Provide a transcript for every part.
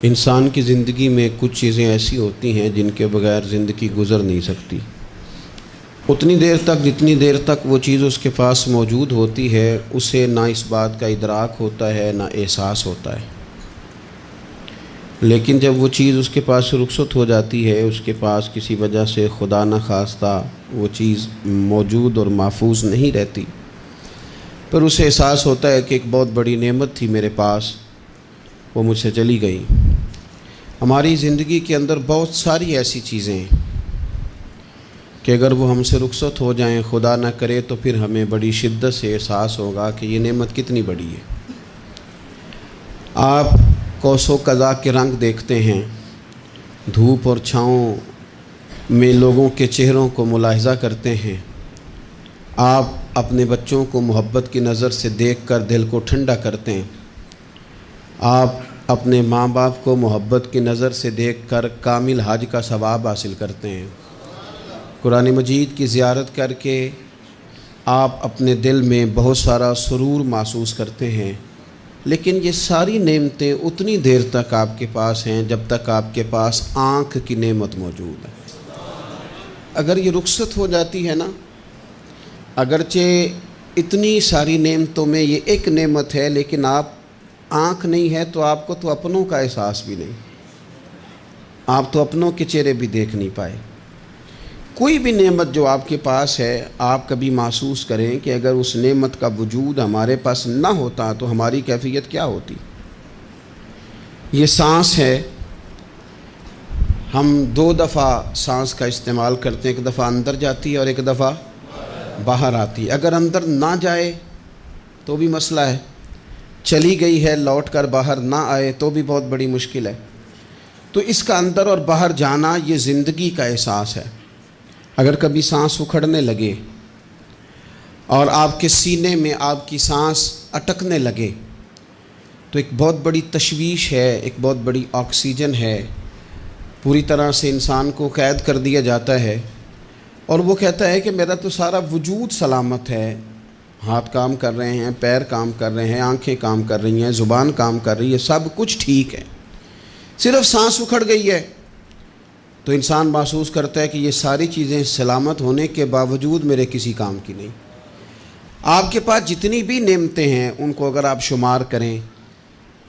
انسان کی زندگی میں کچھ چیزیں ایسی ہوتی ہیں جن کے بغیر زندگی گزر نہیں سکتی۔ اتنی دیر تک جتنی دیر تک وہ چیز اس کے پاس موجود ہوتی ہے اسے نہ اس بات کا ادراک ہوتا ہے نہ احساس ہوتا ہے، لیکن جب وہ چیز اس کے پاس سے رخصت ہو جاتی ہے، اس کے پاس کسی وجہ سے خدا نہ خواستہ وہ چیز موجود اور محفوظ نہیں رہتی، پھر اسے احساس ہوتا ہے کہ ایک بہت بڑی نعمت تھی میرے پاس، وہ مجھ سے چلی گئی۔ ہماری زندگی کے اندر بہت ساری ایسی چیزیں ہیں کہ اگر وہ ہم سے رخصت ہو جائیں، خدا نہ کرے، تو پھر ہمیں بڑی شدت سے احساس ہوگا کہ یہ نعمت کتنی بڑی ہے۔ آپ قوس و قزح کے رنگ دیکھتے ہیں، دھوپ اور چھاؤں میں لوگوں کے چہروں کو ملاحظہ کرتے ہیں، آپ اپنے بچوں کو محبت کی نظر سے دیکھ کر دل کو ٹھنڈا کرتے ہیں، آپ اپنے ماں باپ کو محبت کی نظر سے دیکھ کر کامل حج کا ثواب حاصل کرتے ہیں، قرآن مجید کی زیارت کر کے آپ اپنے دل میں بہت سارا سرور محسوس کرتے ہیں، لیکن یہ ساری نعمتیں اتنی دیر تک آپ کے پاس ہیں جب تک آپ کے پاس آنکھ کی نعمت موجود ہے۔ اگر یہ رخصت ہو جاتی ہے نا، اگرچہ اتنی ساری نعمتوں میں یہ ایک نعمت ہے، لیکن آپ آنکھ نہیں ہے تو آپ کو تو اپنوں کا احساس بھی نہیں، آپ تو اپنوں کے چہرے بھی دیکھ نہیں پائے۔ کوئی بھی نعمت جو آپ کے پاس ہے، آپ کبھی محسوس کریں کہ اگر اس نعمت کا وجود ہمارے پاس نہ ہوتا تو ہماری کیفیت کیا ہوتی۔ یہ سانس ہے، ہم دو دفعہ سانس کا استعمال کرتے ہیں، ایک دفعہ اندر جاتی ہے اور ایک دفعہ باہر آتی ہے۔ اگر اندر نہ جائے تو بھی مسئلہ ہے، چلی گئی ہے لوٹ کر باہر نہ آئے تو بھی بہت بڑی مشکل ہے۔ تو اس کا اندر اور باہر جانا یہ زندگی کا احساس ہے۔ اگر کبھی سانس اکھڑنے لگے اور آپ کے سینے میں آپ کی سانس اٹکنے لگے تو ایک بہت بڑی تشویش ہے، ایک بہت بڑی آکسیجن ہے، پوری طرح سے انسان کو قید کر دیا جاتا ہے، اور وہ کہتا ہے کہ میرا تو سارا وجود سلامت ہے، ہاتھ کام کر رہے ہیں، پیر کام کر رہے ہیں، آنکھیں کام کر رہی ہیں، زبان کام کر رہی ہے، سب کچھ ٹھیک ہے، صرف سانس اکھڑ گئی ہے۔ تو انسان محسوس کرتا ہے کہ یہ ساری چیزیں سلامت ہونے کے باوجود میرے کسی کام کی نہیں۔ آپ کے پاس جتنی بھی نعمتیں ہیں ان کو اگر آپ شمار کریں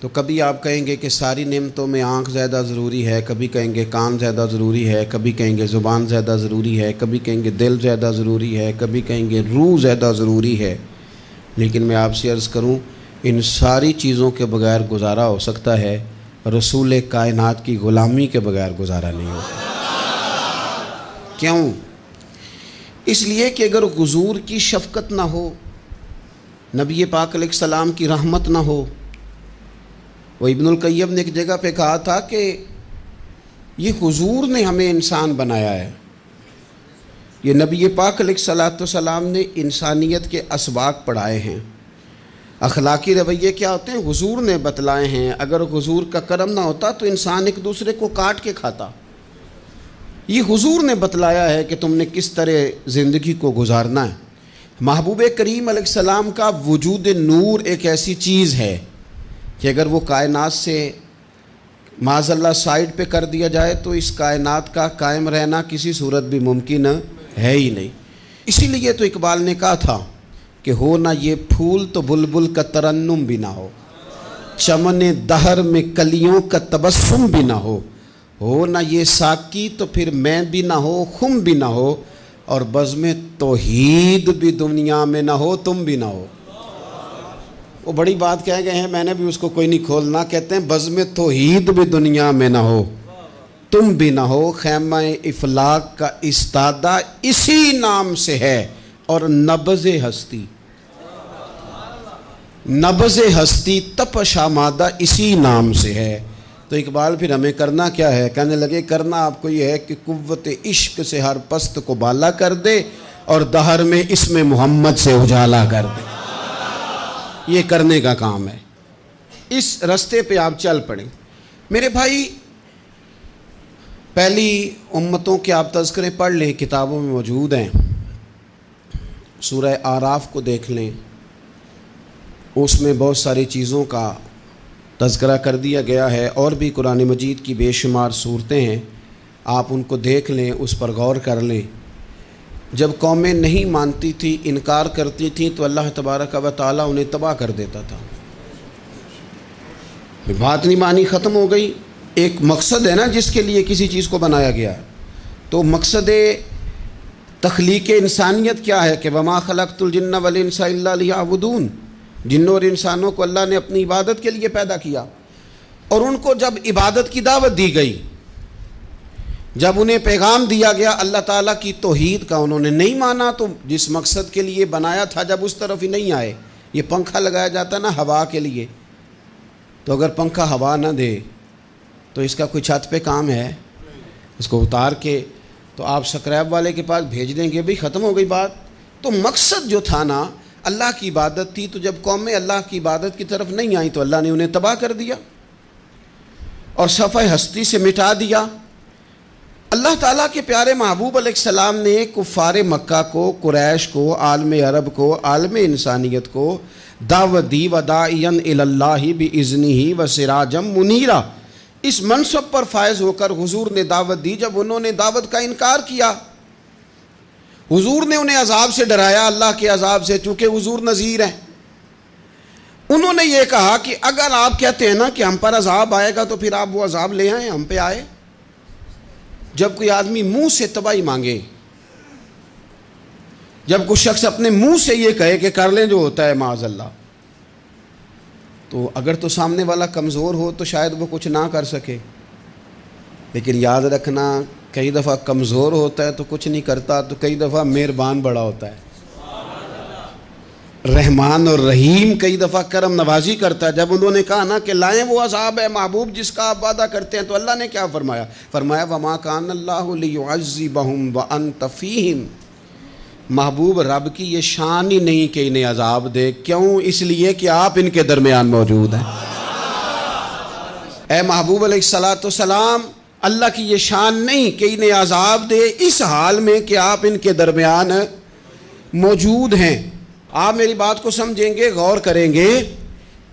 تو کبھی آپ کہیں گے کہ ساری نعمتوں میں آنکھ زیادہ ضروری ہے، کبھی کہیں گے کان زیادہ ضروری ہے، کبھی کہیں گے زبان زیادہ ضروری ہے، کبھی کہیں گے دل زیادہ ضروری ہے، کبھی کہیں گے روح زیادہ ضروری ہے، لیکن میں آپ سے عرض کروں ان ساری چیزوں کے بغیر گزارا ہو سکتا ہے، رسول کائنات کی غلامی کے بغیر گزارا نہیں ہوتا۔ کیوں؟ اس لیے کہ اگر حضور کی شفقت نہ ہو، نبی پاک علیہ السلام کی رحمت نہ ہو، وہ ابن القیم نے ایک جگہ پہ کہا تھا کہ یہ حضور نے ہمیں انسان بنایا ہے، یہ نبی پاک علیہ السلام نے انسانیت کے اسباق پڑھائے ہیں، اخلاقی رویے کیا ہوتے ہیں حضور نے بتلائے ہیں، اگر حضور کا کرم نہ ہوتا تو انسان ایک دوسرے کو کاٹ کے کھاتا۔ یہ حضور نے بتلایا ہے کہ تم نے کس طرح زندگی کو گزارنا ہے۔ محبوب کریم علیہ السلام کا وجود نور ایک ایسی چیز ہے کہ اگر وہ کائنات سے معاذ اللہ سائڈ پہ کر دیا جائے تو اس کائنات کا قائم رہنا کسی صورت بھی ممکن ہے ہی نہیں۔ اسی لیے تو اقبال نے کہا تھا کہ ہو نہ یہ پھول تو بلبل کا ترنم بھی نہ ہو، چمن دہر میں کلیوں کا تبسم بھی نہ ہو نہ یہ ساقی تو پھر میں بھی نہ ہو، خم بھی نہ ہو، اور بزم توحید بھی دنیا میں نہ ہو، تم بھی نہ ہو۔ وہ بڑی بات کہہ گئے ہیں، میں نے بھی اس کو کوئی نہیں کھولنا، کہتے ہیں بزم توحید بھی دنیا میں نہ ہو، تم بھی نہ ہو، خیمہ افلاق کا استادہ اسی نام سے ہے، اور نبض ہستی تپش آمادہ اسی نام سے ہے۔ تو اقبال پھر ہمیں کرنا کیا ہے؟ کہنے لگے کرنا آپ کو یہ ہے کہ قوت عشق سے ہر پست کو بالا کر دے اور دہر میں اسم محمد سے اجالا کر دے۔ یہ کرنے کا کام ہے، اس رستے پہ آپ چل پڑیں۔ میرے بھائی، پہلی امتوں کے آپ تذکرے پڑھ لیں، کتابوں میں موجود ہیں، سورہ اعراف کو دیکھ لیں، اس میں بہت ساری چیزوں کا تذکرہ کر دیا گیا ہے، اور بھی قرآن مجید کی بے شمار صورتیں ہیں، آپ ان کو دیکھ لیں، اس پر غور کر لیں۔ جب قومیں نہیں مانتی تھی، انکار کرتی تھیں، تو اللہ تبارک و تعالیٰ انہیں تباہ کر دیتا تھا۔ بات نہیں مانی، ختم ہو گئی۔ ایک مقصد ہے نا جس کے لیے کسی چیز کو بنایا گیا ہے، تو مقصد تخلیق انسانیت کیا ہے کہ وما خلقت الجن والانس الا لیعبدون، جنوں اور انسانوں کو اللہ نے اپنی عبادت کے لیے پیدا کیا، اور ان کو جب عبادت کی دعوت دی گئی، جب انہیں پیغام دیا گیا اللہ تعالیٰ کی توحید کا، انہوں نے نہیں مانا، تو جس مقصد کے لیے بنایا تھا جب اس طرف ہی نہیں آئے۔ یہ پنکھا لگایا جاتا نا ہوا کے لیے، تو اگر پنکھا ہوا نہ دے تو اس کا کوئی چھت پہ کام ہے؟ اس کو اتار کے تو آپ سکریب والے کے پاس بھیج دیں گے، بھئی ختم ہو گئی بات۔ تو مقصد جو تھا نا اللہ کی عبادت تھی، تو جب قومیں اللہ کی عبادت کی طرف نہیں آئیں تو اللہ نے انہیں تباہ کر دیا اور صفحہ ہستی سے مٹا دیا۔ اللہ تعالیٰ کے پیارے محبوب علیہ السلام نے کفار مکہ کو، قریش کو، عالم عرب کو، عالم انسانیت کو دعوت دی، وداعیا الی اللہ باذنہ وسراجا منیرا۔ اس منصب پر فائز ہو کر حضور نے دعوت دی۔ جب انہوں نے دعوت کا انکار کیا، حضور نے انہیں عذاب سے ڈرایا، اللہ کے عذاب سے، چونکہ حضور نذیر ہیں۔ انہوں نے یہ کہا کہ اگر آپ کہتے ہیں نا کہ ہم پر عذاب آئے گا تو پھر آپ وہ عذاب لے آئیں، ہم پہ آئے۔ جب کوئی آدمی منہ سے تباہی مانگے، جب کوئی شخص اپنے منہ سے یہ کہے کہ کر لیں جو ہوتا ہے معاذ اللہ، تو اگر تو سامنے والا کمزور ہو تو شاید وہ کچھ نہ کر سکے، لیکن یاد رکھنا کئی دفعہ کمزور ہوتا ہے تو کچھ نہیں کرتا، تو کئی دفعہ مہربان بڑا ہوتا ہے، رحمان اور رحیم کئی دفعہ کرم نوازی کرتا ہے۔ جب انہوں نے کہا نا کہ لائیں وہ عذاب ہے محبوب جس کا آپ وعدہ کرتے ہیں، تو اللہ نے کیا فرمایا؟ فرمایا وما کان اللہ لیعذبہم وانت فیہم۔ محبوب رب کی یہ شان ہی نہیں کہ انہیں عذاب دے، کیوں؟ اس لیے کہ آپ ان کے درمیان موجود ہیں۔ اے محبوب علیہ الصلاۃ والسلام، اللہ کی یہ شان نہیں کہ انہیں عذاب دے اس حال میں کہ آپ ان کے درمیان موجود ہیں۔ آپ میری بات کو سمجھیں گے، غور کریں گے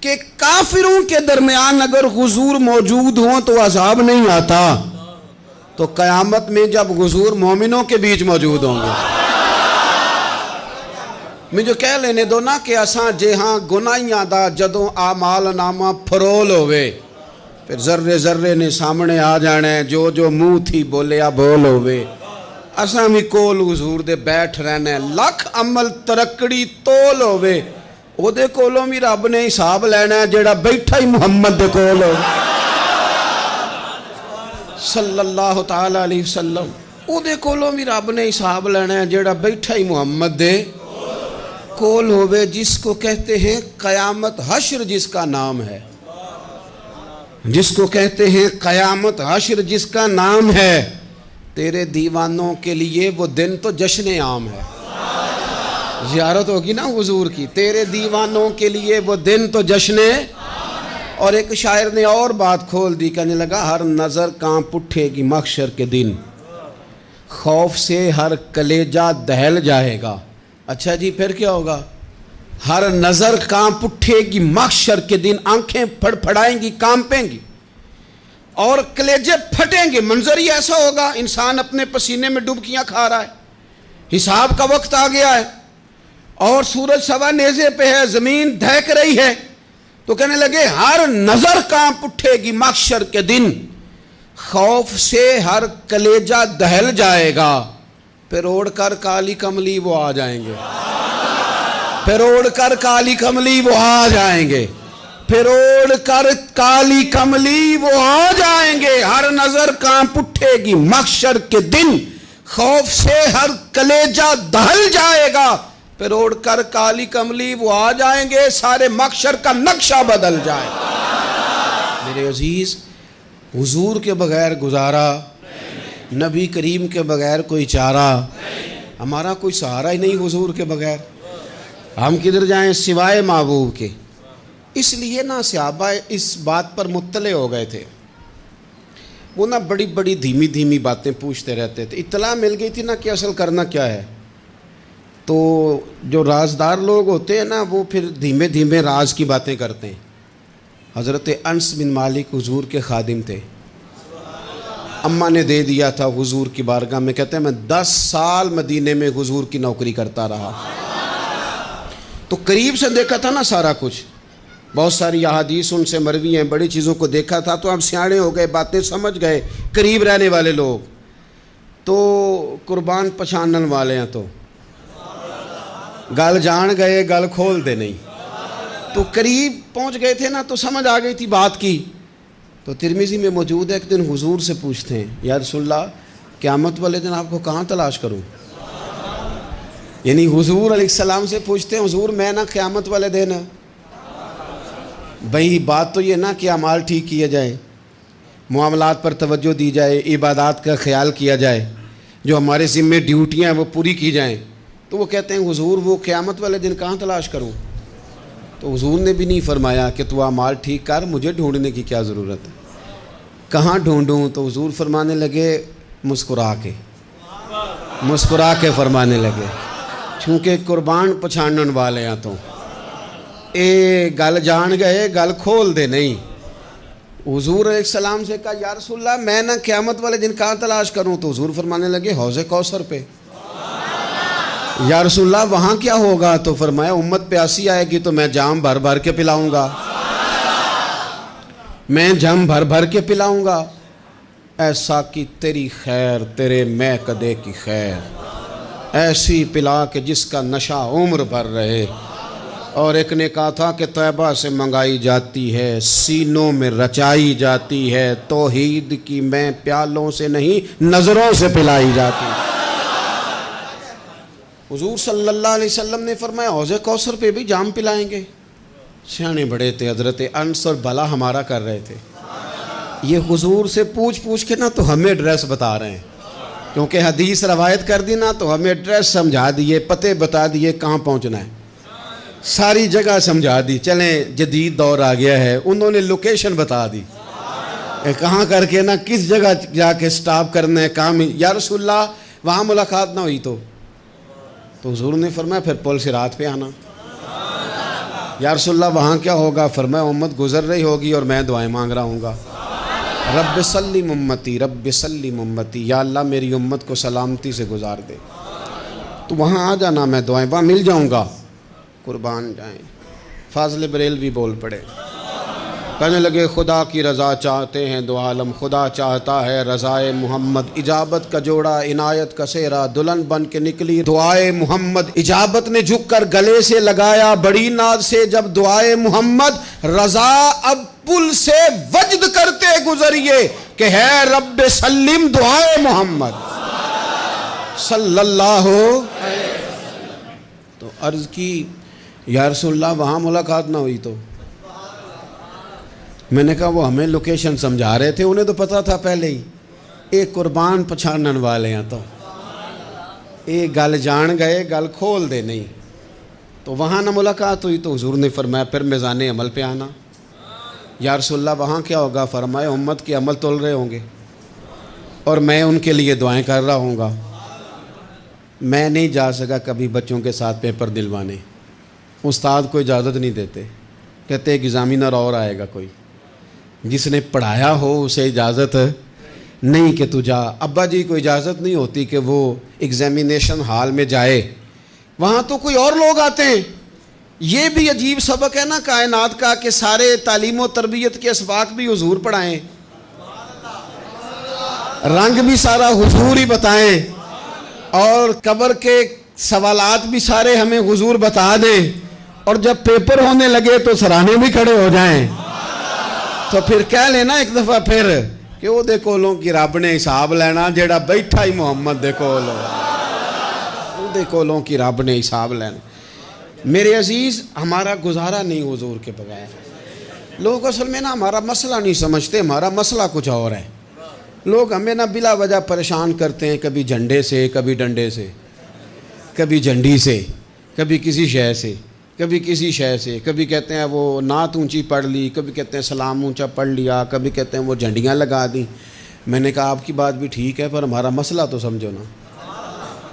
کہ کافروں کے درمیان اگر حضور موجود ہوں تو عذاب نہیں آتا، تو قیامت میں جب حضور مومنوں کے بیچ موجود ہوں گے، مجھے کہہ لینے دو نا کہ اساں جے ہاں گناہیاں دا جدوں اعمال نامہ پھرول ہوئے، پھر ذرے ذرے نے سامنے آ جانا ہے، جو جو منہ تھی بولیا بول ہوئے، اساں بھی کول حضور دے بیٹھ رہنا ہے، لکھ عمل ترکڑی تول ہوئے، او دے کولوں بھی رب نے حساب لینا ہے جیڑا بیٹھا ہی محمد دے کول ہو صلی اللہ تعالی علیہ وسلم، او دے کولوں بھی رب نے حساب لینا ہے جیڑا بیٹھا ہی محمد دے کول ہوئے، جس کو کہتے ہیں قیامت حشر، جس کا نام ہے، جس کو کہتے ہیں قیامت حشر، جس کا نام ہے۔ تیرے دیوانوں کے لیے وہ دن تو جشن عام ہے، زیارت ہوگی نا حضور کی، تیرے دیوانوں کے لیے وہ دن تو جشن۔ اور ایک شاعر نے اور بات کھول دی، کہنے لگا ہر نظر کانپ اٹھے گی محشر کے دن، خوف سے ہر کلیجہ دہل جائے گا۔ اچھا جی پھر کیا ہوگا؟ ہر نظر کانپ اٹھے گی محشر کے دن، آنکھیں پھڑ پھڑائیں گی، کانپیں گی اور کلیجے پھٹیں گے۔ منظر ہی ایسا ہوگا، انسان اپنے پسینے میں ڈبکیاں کھا رہا ہے، حساب کا وقت آ گیا ہے اور سورج سوا نیزے پہ ہے، زمین دہک رہی ہے، تو کہنے لگے ہر نظر کانپ اٹھے گی محشر کے دن، خوف سے ہر کلیجہ دہل جائے گا، پھر اوڑھ کر کالی کملی وہ آ جائیں گے، پھر اوڑھ کر کالی کملی وہ آ جائیں گے، پھر اوڑھ کر کالی کملی وہ آ جائیں گے، ہر نظر کانپ اٹھے گی محشر کے دن، خوف سے ہر کلیجہ دہل جائے گا، پھر اوڑھ کر کالی کملی وہ آ جائیں گے، سارے محشر کا نقشہ بدل جائے گا۔ میرے عزیز، حضور کے بغیر گزارا، نبی کریم کے بغیر کوئی چارہ، ہمارا کوئی سہارا ہی نہیں حضور کے بغیر، ہم کدھر جائیں سوائے محبوب کے۔ اس لیے نا صحابہ اس بات پر مطلع ہو گئے تھے، وہ نا بڑی بڑی دھیمی دھیمی باتیں پوچھتے رہتے تھے، اطلاع مل گئی تھی نا کہ اصل کرنا کیا ہے، تو جو رازدار لوگ ہوتے ہیں نا وہ پھر دھیمے دھیمے راز کی باتیں کرتے ہیں، حضرت انس بن مالک حضور کے خادم تھے، اماں نے دے دیا تھا حضور کی بارگاہ میں، کہتے ہیں میں 10 سال مدینے میں حضور کی نوکری کرتا رہا، تو قریب سے دیکھا تھا نا سارا کچھ، بہت ساری احادیث ان سے مروی ہیں، بڑی چیزوں کو دیکھا تھا، تو ہم سیاڑے ہو گئے، باتیں سمجھ گئے، قریب رہنے والے لوگ تو قربان پچھانن والے ہیں، تو گل جان گئے گل کھول دے نہیں، تو قریب پہنچ گئے تھے نا، تو سمجھ آ گئی تھی بات کی۔ تو ترمذی میں موجود ہے، ایک دن حضور سے پوچھتے ہیں یا رسول اللہ قیامت والے دن آپ کو کہاں تلاش کروں؟ یعنی حضور علیہ السلام سے پوچھتے ہیں حضور میں نا قیامت والے دن، بھئی بات تو یہ نا کہ اعمال ٹھیک کیا جائے، معاملات پر توجہ دی جائے، عبادات کا خیال کیا جائے، جو ہمارے ذمے ڈیوٹیاں ہیں وہ پوری کی جائیں، تو وہ کہتے ہیں حضور وہ قیامت والے دن کہاں تلاش کروں؟ تو حضور نے بھی نہیں فرمایا کہ تو اعمال ٹھیک کر، مجھے ڈھونڈنے کی کیا ضرورت ہے، کہاں ڈھونڈوں؟ تو حضور فرمانے لگے مسکرا کے فرمانے لگے، چونکہ قربان پچھانن والے ہیں، تو اے گل جان گئے گل کھول دے نہیں۔ حضور علیہ السلام سے کہا یا رسول اللہ میں نہ قیامت والے دن کہاں تلاش کروں؟ تو حضور فرمانے لگے حوض کوثر پہ۔ یا رسول اللہ وہاں کیا ہوگا؟ تو فرمایا امت پیاسی آئے گی تو میں جام بھر بھر کے پلاؤں گا، میں جام بھر بھر کے پلاؤں گا، ایسا کہ تیری خیر تیرے میں کدے کی خیر، ایسی پلا کہ جس کا نشہ عمر بھر رہے۔ اور ایک نے کہا تھا کہ طیبہ سے منگائی جاتی ہے، سینوں میں رچائی جاتی ہے، توحید کی میں پیالوں سے نہیں نظروں سے پلائی جاتی ہے۔ حضور صلی اللہ علیہ وسلم نے فرمایا حوض کوثر پہ بھی جام پلائیں گے؟ سیانے بڑے تھے حضرت انس، اور بھلا ہمارا کر رہے تھے۔ یہ حضور سے پوچھ کے نا تو ہمیں ایڈریس بتا رہے ہیں، کیونکہ حدیث روایت کر دی نا تو ہمیں ایڈریس سمجھا دیے، پتے بتا دیے کہاں پہنچنا ہے، ساری جگہ سمجھا دی۔ چلیں جدید دور آ گیا ہے، انہوں نے لوکیشن بتا دی، کہاں کر کے نا کس جگہ جا کے سٹاپ کرنا ہے کام۔ یا رسول اللہ وہاں ملاقات نہ ہوئی تو حضور نے فرمایا پھر پل صراط پہ آنا۔ یا رسول اللہ وہاں کیا ہوگا؟ فرمایا امت گزر رہی ہوگی اور میں دعائیں مانگ رہا ہوں گا، رب سلم امتی رب سلم امتی، یا اللہ میری امت کو سلامتی سے گزار دے، تو وہاں آ جانا، میں دعائیں وہاں مل جاؤں گا، قربان جائیں۔ فاضل بریلوی بول پڑے، کہنے لگے خدا کی رضا چاہتے ہیں دو عالم، خدا چاہتا ہے رضائے محمد، اجابت کا جوڑا عنایت کا سہرا، دلہن بن کے نکلی دعائے محمد، اجابت نے جھک کر گلے سے لگایا بڑی ناز سے جب دعائے محمد، رضا اب پل سے وجد کرتے گزریے کہ ہے رب سلم دعائے محمد صلی اللہ علیہ وسلم۔ تو عرض کی یا رسول اللہ وہاں ملاقات نہ ہوئی تو؟ میں نے کہا وہ ہمیں لوکیشن سمجھا رہے تھے، انہیں تو پتا تھا پہلے ہی، ایک قربان پچھانن والے ہیں، تو ایک گل جان گئے گل کھول دے نہیں، تو وہاں نہ ملاقات ہوئی تو حضور نے فرمایا پھر میزان عمل پہ آنا۔ یا رسول اللہ وہاں کیا ہوگا؟ فرمایا امت کے عمل تول رہے ہوں گے اور میں ان کے لیے دعائیں کر رہا ہوں گا۔ میں نہیں جا سکا کبھی بچوں کے ساتھ پیپر دلوانے، استاد کو اجازت نہیں دیتے، کہتے ایک ایگزامینر اور آئے گا کوئی، جس نے پڑھایا ہو اسے اجازت نہیں کہ تو جا۔ ابا جی کو اجازت نہیں ہوتی کہ وہ ایگزامینیشن ہال میں جائے، وہاں تو کوئی اور لوگ آتے ہیں۔ یہ بھی عجیب سبق ہے نا کائنات کا کہ سارے تعلیم و تربیت کے اسباق بھی حضور پڑھائیں، رنگ بھی سارا حضور ہی بتائیں، اور قبر کے سوالات بھی سارے ہمیں حضور بتا دیں، اور جب پیپر ہونے لگے تو سراہنے بھی کھڑے ہو جائیں، تو پھر کہہ لینا ایک دفعہ پھر کہ وہ دے کولوں کی رب نے حساب لینا، جیڑا بیٹھا ہی محمد دے کولوں، وہ دے کولوں کی رب نے حساب لینا۔ میرے عزیز ہمارا گزارا نہیں حضور کے بغیر۔ لوگ اصل میں نا ہمارا مسئلہ نہیں سمجھتے، ہمارا مسئلہ کچھ اور ہے۔ لوگ ہمیں نا بلا وجہ پریشان کرتے ہیں، کبھی جھنڈے سے، کبھی ڈنڈے سے، کبھی جھنڈی سے، کبھی کسی شے سے، کبھی کسی شے سے، کبھی کہتے ہیں وہ نعت اونچی پڑھ لی، کبھی کہتے ہیں سلام اونچا پڑھ لیا، کبھی کہتے ہیں وہ جھنڈیاں لگا دیں۔ میں نے کہا آپ کی بات بھی ٹھیک ہے، پر ہمارا مسئلہ تو سمجھو نا،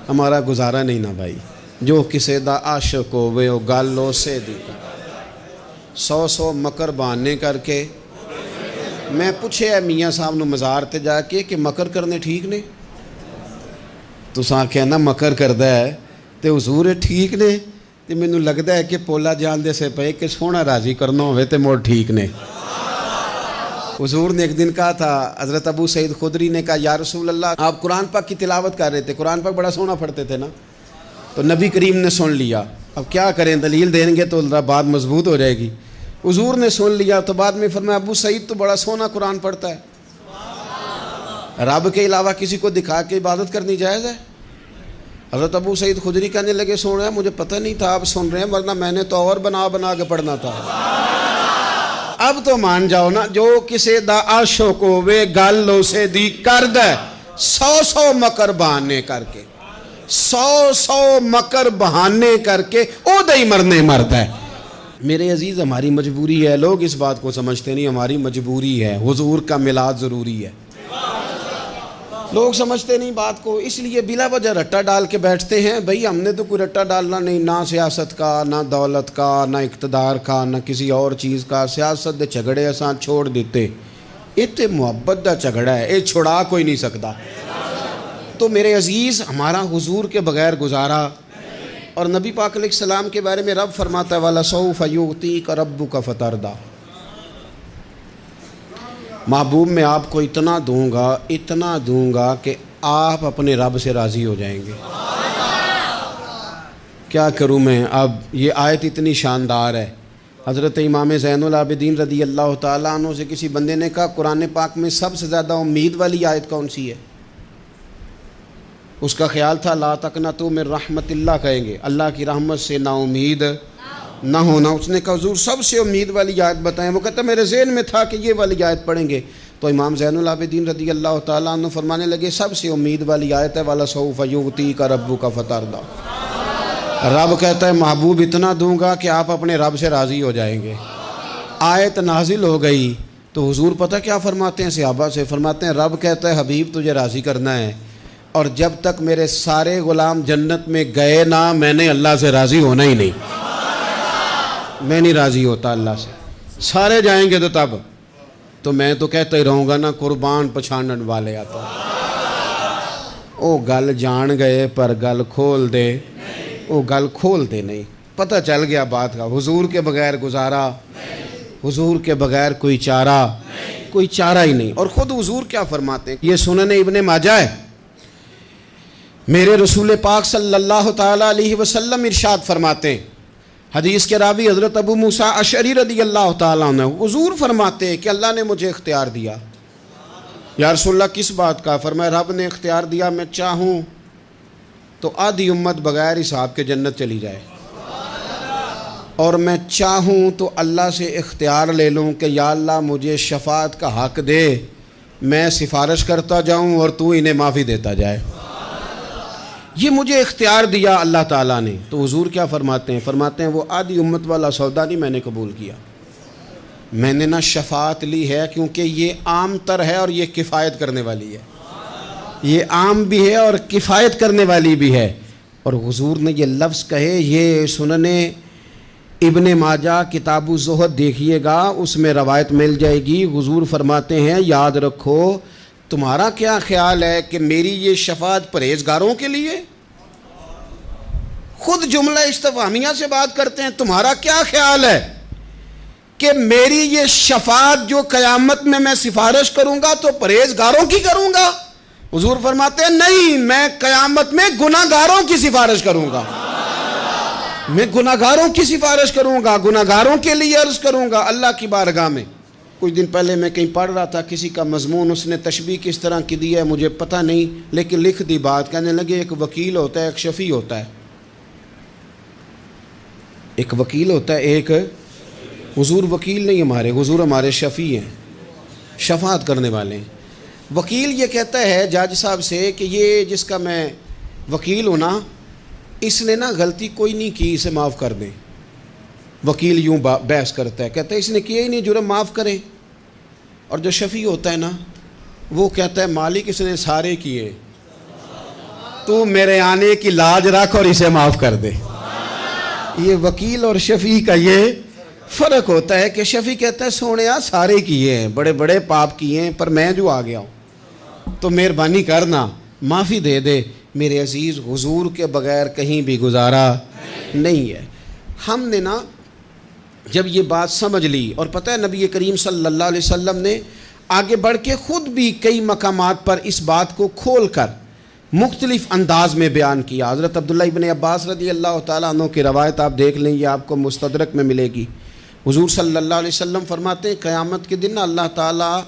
ہمارا گزارا نہیں نا بھائی۔ جو کسے دا عاشق ہووے او گل اسے دی، 100 مکر بہانے کر کے میں پوچھے میاں صاحب نو مزار تے جا کے کہ مکر کرنے ٹھیک نے؟ تساں کہنا مکر کردا ہے تے حضور ٹھیک نے؟ تے مینوں لگدا ہے کہ پولا جان دے سے پئے کہ سونا راضی کرنا ہوئے تے موڑ ٹھیک نے۔ حضور نے ایک دن کہا تھا، حضرت ابو سعید خدری نے کہا یا رسول اللہ، آپ قرآن پاک کی تلاوت کر رہے تھے، قرآن پاک بڑا سونا پڑھتے تھے نا، تو نبی کریم نے سن لیا، اب کیا کریں، دلیل دیں گے تو بات مضبوط ہو جائے گی۔ حضور نے سن لیا تو بعد میں فرمایا ابو سعید تو بڑا سونا قرآن پڑھتا ہے، رب کے علاوہ کسی کو دکھا کے عبادت کرنی جائز ہے؟ حضرت ابو سعید خدری کہنے لگے سن رہے ہیں، مجھے پتہ نہیں تھا آپ سن رہے ہیں، ورنہ میں نے تو اور بنا بنا کے پڑھنا تھا۔ اب تو مان جاؤ نا، جو کسے دا عاشق ہوے گل اسے دی کرد ہے، 100 مکر بہانے کر کے، 100 مکر بہانے کر کے او دے ہی مرنے مرد ہے۔ میرے عزیز ہماری مجبوری ہے، لوگ اس بات کو سمجھتے نہیں، ہماری مجبوری ہے، حضور کا میلاد ضروری ہے، لوگ سمجھتے نہیں بات کو، اس لیے بلا وجہ رٹا ڈال کے بیٹھتے ہیں۔ بھئی ہم نے تو کوئی رٹا ڈالنا نہیں، نہ سیاست کا، نہ دولت کا، نہ اقتدار کا، نہ کسی اور چیز کا۔ سیاست دے جھگڑے اساں چھوڑ دیتے، یہ تے محبت دا جھگڑا ہے، یہ چھڑا کوئی نہیں سکتا۔ تو میرے عزیز ہمارا حضور کے بغیر گزارا، اور نبی پاک علیہ السلام کے بارے میں رب فرماتا ہے وَلَسَوْفَ يُعْطِيكَ رَبُّكَ فَتَرْضَىٰ، محبوب میں آپ کو اتنا دوں گا کہ آپ اپنے رب سے راضی ہو جائیں گے۔ کیا کروں میں اب، یہ آیت اتنی شاندار ہے۔ حضرت امام زین العابدین رضی اللہ تعالیٰ عنہ سے کسی بندے نے کہا قرآن پاک میں سب سے زیادہ امید والی آیت کون سی ہے؟ اس کا خیال تھا لا تقنطوا من رحمت اللہ کہیں گے، اللہ کی رحمت سے نا امید نہ ہونا۔ اس نے کہا حضور سب سے امید والی آیت بتائیں، وہ کہتا میرے ذہن میں تھا کہ یہ والی آیت پڑھیں گے۔ تو امام زین العابدین رضی اللہ تعالیٰ عنہ فرمانے لگے سب سے امید والی آیت ہے وَلَسَوْفَ يُعْطِيكَ رَبُّكَ فَتَرْضَىٰ، رب کہتا ہے محبوب اتنا دوں گا کہ آپ اپنے رب سے راضی ہو جائیں گے۔ آیت نازل ہو گئی تو حضور پتہ کیا فرماتے ہیں صحابہ سے؟ فرماتے ہیں رب کہتا ہے حبیب تجھے راضی کرنا ہے، اور جب تک میرے سارے غلام جنت میں گئے نہ میں نے اللہ سے راضی ہونا ہی نہیں، میں نہیں راضی ہوتا اللہ سے، سارے جائیں گے تو تب تو میں تو کہتا ہی رہوں گا نا قربان پچھانن والے آتا۔ او گل جان گئے پر گل کھول دے، او گل کھول دے نہیں، پتہ چل گیا بات کا، حضور کے بغیر گزارا، حضور کے بغیر کوئی چارہ ہی نہیں۔ اور خود حضور کیا فرماتے ہیں، یہ سنن ابن ماجہ ہے، میرے رسول پاک صلی اللہ تعالیٰ علیہ وسلم ارشاد فرماتے ہیں، حدیث کے راوی حضرت ابو موسیٰ اشعری رضی اللہ تعالیٰ عنہ، حضور فرماتے ہیں کہ اللہ نے مجھے اختیار دیا۔ یا رسول اللہ کس بات کا؟ فرمایا رب نے اختیار دیا میں چاہوں تو آدھی امت بغیر حساب کے جنت چلی جائے، اور میں چاہوں تو اللہ سے اختیار لے لوں کہ یا اللہ مجھے شفاعت کا حق دے، میں سفارش کرتا جاؤں اور تو انہیں معافی دیتا جائے۔ یہ مجھے اختیار دیا اللہ تعالیٰ نے۔ تو حضور کیا فرماتے ہیں؟ فرماتے ہیں وہ آدھی امت والا سودا نہیں میں نے قبول کیا، میں نے نہ شفاعت لی ہے، کیونکہ یہ عام تر ہے اور یہ کفایت کرنے والی ہے، یہ عام بھی ہے اور کفایت کرنے والی بھی ہے۔ اور حضور نے یہ لفظ کہے، یہ سنن ابن ماجہ کتاب الزہد دیکھیے گا، اس میں روایت مل جائے گی۔ حضور فرماتے ہیں یاد رکھو تمہارا کیا خیال ہے کہ میری یہ شفاعت پرہیزگاروں کے لیے؟ خود جملہ استفہامیہ سے بات کرتے ہیں، تمہارا کیا خیال ہے کہ میری یہ شفاعت جو قیامت میں میں سفارش کروں گا تو پرہیزگاروں کی کروں گا؟ حضور فرماتے ہیں نہیں، میں قیامت میں گناہ گاروں کی سفارش کروں گا، میں گناہ گاروں کی سفارش کروں گا، گناہ گاروں کے لیے عرض کروں گا اللہ کی بارگاہ میں۔ کچھ دن پہلے میں کہیں پڑھ رہا تھا کسی کا مضمون، اس نے تشبیہ کس طرح کی دی ہے مجھے پتہ نہیں، لیکن لکھ دی بات، کہنے لگے ایک وکیل ہوتا ہے ایک شفیع ہوتا ہے، ایک وکیل ہوتا ہے ایک، حضور وکیل نہیں ہمارے، حضور ہمارے شفیع ہیں، شفاعت کرنے والے ہیں۔ وکیل یہ کہتا ہے جج صاحب سے کہ یہ جس کا میں وکیل ہوں نا، اس نے نا غلطی کوئی نہیں کی، اسے معاف کر دیں۔ وکیل یوں بحث کرتا ہے، کہتا ہے اس نے کیا ہی نہیں، جرم معاف کریں۔ اور جو شفیع ہوتا ہے نا وہ کہتا ہے مالک اس نے سارے کیے، تو میرے آنے کی لاج رکھ اور اسے معاف کر دے۔ یہ وکیل اور شفیع کا یہ فرق ہوتا ہے کہ شفیع کہتا ہے سونے سارے کیے ہیں، بڑے بڑے پاپ کیے ہیں، پر میں جو آ گیا ہوں تو مہربانی کرنا معافی دے دے۔ میرے عزیز، حضور کے بغیر کہیں بھی گزارا نہیں ہے۔ ہم نے نا جب یہ بات سمجھ لی، اور پتہ ہے نبی کریم صلی اللہ علیہ وسلم نے آگے بڑھ کے خود بھی کئی مقامات پر اس بات کو کھول کر مختلف انداز میں بیان کیا۔ حضرت عبداللہ ابن عباس رضی اللہ تعالیٰ عنہ کی روایت آپ دیکھ لیں، یہ آپ کو مستدرک میں ملے گی۔ حضور صلی اللہ علیہ وسلم فرماتے ہیں قیامت کے دن اللہ تعالیٰ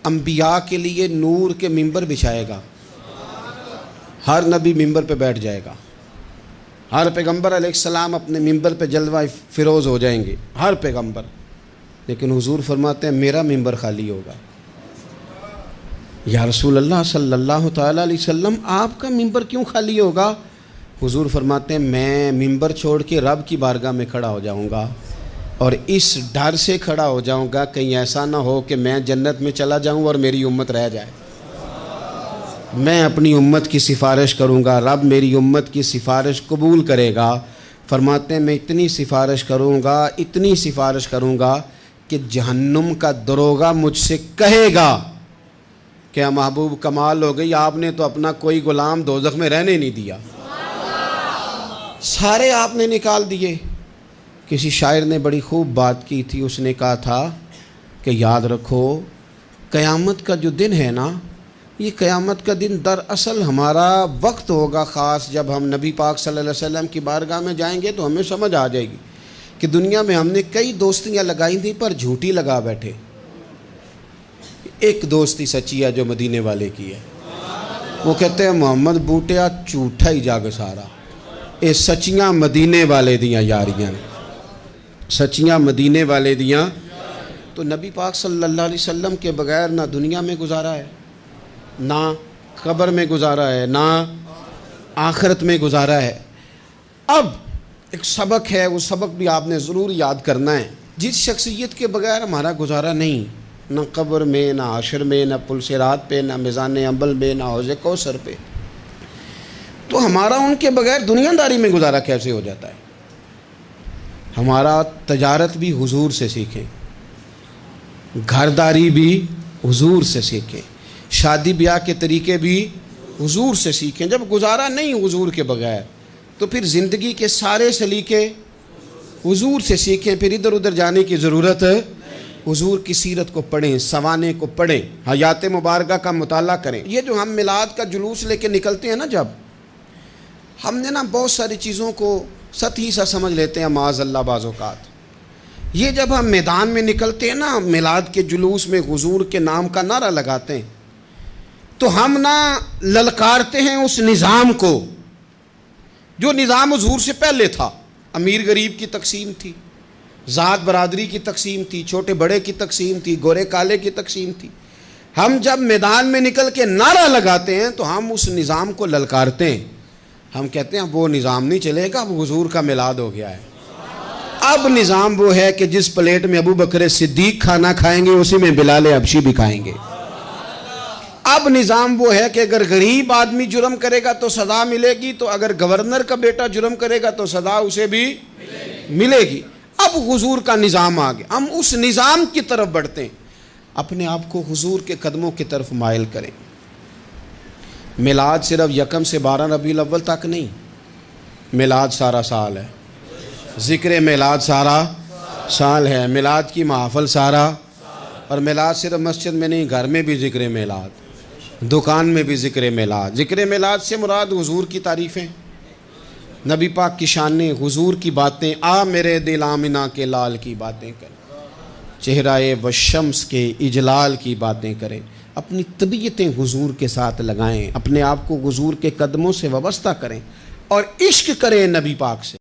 انبیاء کے لیے نور کے ممبر بچھائے گا، ہر نبی ممبر پہ بیٹھ جائے گا، ہر پیغمبر علیہ السلام اپنے ممبر پہ جلوہ فروز ہو جائیں گے، ہر پیغمبر۔ لیکن حضور فرماتے ہیں میرا ممبر خالی ہوگا۔ یا رسول اللہ صلی اللہ تعالیٰ علیہ وسلم آپ کا ممبر کیوں خالی ہوگا؟ حضور فرماتے ہیں میں ممبر چھوڑ کے رب کی بارگاہ میں کھڑا ہو جاؤں گا، اور اس ڈر سے کھڑا ہو جاؤں گا کہیں ایسا نہ ہو کہ میں جنت میں چلا جاؤں اور میری امت رہ جائے۔ میں اپنی امت کی سفارش کروں گا، رب میری امت کی سفارش قبول کرے گا۔ فرماتے ہیں میں اتنی سفارش کروں گا، اتنی سفارش کروں گا کہ جہنم کا دروغہ مجھ سے کہے گا کہ محبوب کمال ہو گئی، آپ نے تو اپنا کوئی غلام دوزخ میں رہنے نہیں دیا، سارے آپ نے نکال دیے۔ کسی شاعر نے بڑی خوب بات کی تھی، اس نے کہا تھا کہ یاد رکھو قیامت کا جو دن ہے نا، یہ قیامت کا دن دراصل ہمارا وقت ہوگا خاص، جب ہم نبی پاک صلی اللہ علیہ وسلم کی بارگاہ میں جائیں گے تو ہمیں سمجھ آ جائے گی کہ دنیا میں ہم نے کئی دوستیاں لگائی تھیں پر جھوٹی لگا بیٹھے، ایک دوستی سچی ہے جو مدینے والے کی ہے۔ وہ کہتے ہیں محمد بوٹیا جھوٹا ہی جاگ سارا، اے سچیاں مدینے والے دیاں یاریاں، سچیاں مدینے والے دیاں۔ تو نبی پاک صلی اللہ علیہ وسلم کے بغیر نہ دنیا میں گزارا ہے، نہ قبر میں گزارا ہے، نہ آخرت میں گزارا ہے۔ اب ایک سبق ہے، وہ سبق بھی آپ نے ضرور یاد کرنا ہے۔ جس شخصیت کے بغیر ہمارا گزارا نہیں، نہ قبر میں، نہ حشر میں، نہ پل صراط پہ، نہ میزان عمل میں، نہ حوض کوثر پہ، تو ہمارا ان کے بغیر دنیا داری میں گزارا کیسے ہو جاتا ہے؟ ہمارا تجارت بھی حضور سے سیکھیں، گھرداری بھی حضور سے سیکھیں، شادی بیاہ کے طریقے بھی حضور سے سیکھیں۔ جب گزارا نہیں حضور کے بغیر تو پھر زندگی کے سارے سلیقے حضور سے سیکھیں، پھر ادھر ادھر جانے کی ضرورت ہے۔ حضور کی سیرت کو پڑھیں، سوانے کو پڑھیں، حیات مبارکہ کا مطالعہ کریں۔ یہ جو ہم میلاد کا جلوس لے کے نکلتے ہیں نا، جب ہم نے نا بہت ساری چیزوں کو سطحی سا سمجھ لیتے ہیں معاذ اللہ بعض اوقات۔ یہ جب ہم میدان میں نکلتے ہیں نا، میلاد کے جلوس میں حضور کے نام کا نعرہ لگاتے ہیں، تو ہم نا للکارتے ہیں اس نظام کو جو نظام حضور سے پہلے تھا۔ امیر غریب کی تقسیم تھی، ذات برادری کی تقسیم تھی، چھوٹے بڑے کی تقسیم تھی، گورے کالے کی تقسیم تھی۔ ہم جب میدان میں نکل کے نعرہ لگاتے ہیں تو ہم اس نظام کو للکارتے ہیں، ہم کہتے ہیں وہ نظام نہیں چلے گا، اب حضور کا میلاد ہو گیا ہے۔ اب نظام وہ ہے کہ جس پلیٹ میں ابو بکر صدیق کھانا کھائیں گے اسی میں بلال حبشی بھی کھائیں گے۔ اب نظام وہ ہے کہ اگر غریب آدمی جرم کرے گا تو سزا ملے گی، تو اگر گورنر کا بیٹا جرم کرے گا تو سزا اسے بھی ملے گی۔ اب حضور کا نظام آ گیا، ہم اس نظام کی طرف بڑھتے ہیں۔ اپنے آپ کو حضور کے قدموں کی طرف مائل کریں۔ میلاد صرف 1 سے 12 ربیع الاول تک نہیں، میلاد سارا سال ہے، ذکر میلاد سارا سال ہے، میلاد کی محفل سارا، اور میلاد صرف مسجد میں نہیں، گھر میں بھی ذکر میلاد، دکان میں بھی ذکر میلاد۔ ذکر میلاد سے مراد حضور کی تعریفیں، نبی پاک کی شانیں، حضور کی باتیں، آ میرے دل آمنہ کے لال کی باتیں کریں، چہرہ والشمس کے اجلال کی باتیں کریں، اپنی طبیعتیں حضور کے ساتھ لگائیں، اپنے آپ کو حضور کے قدموں سے وابستہ کریں، اور عشق کریں نبی پاک سے۔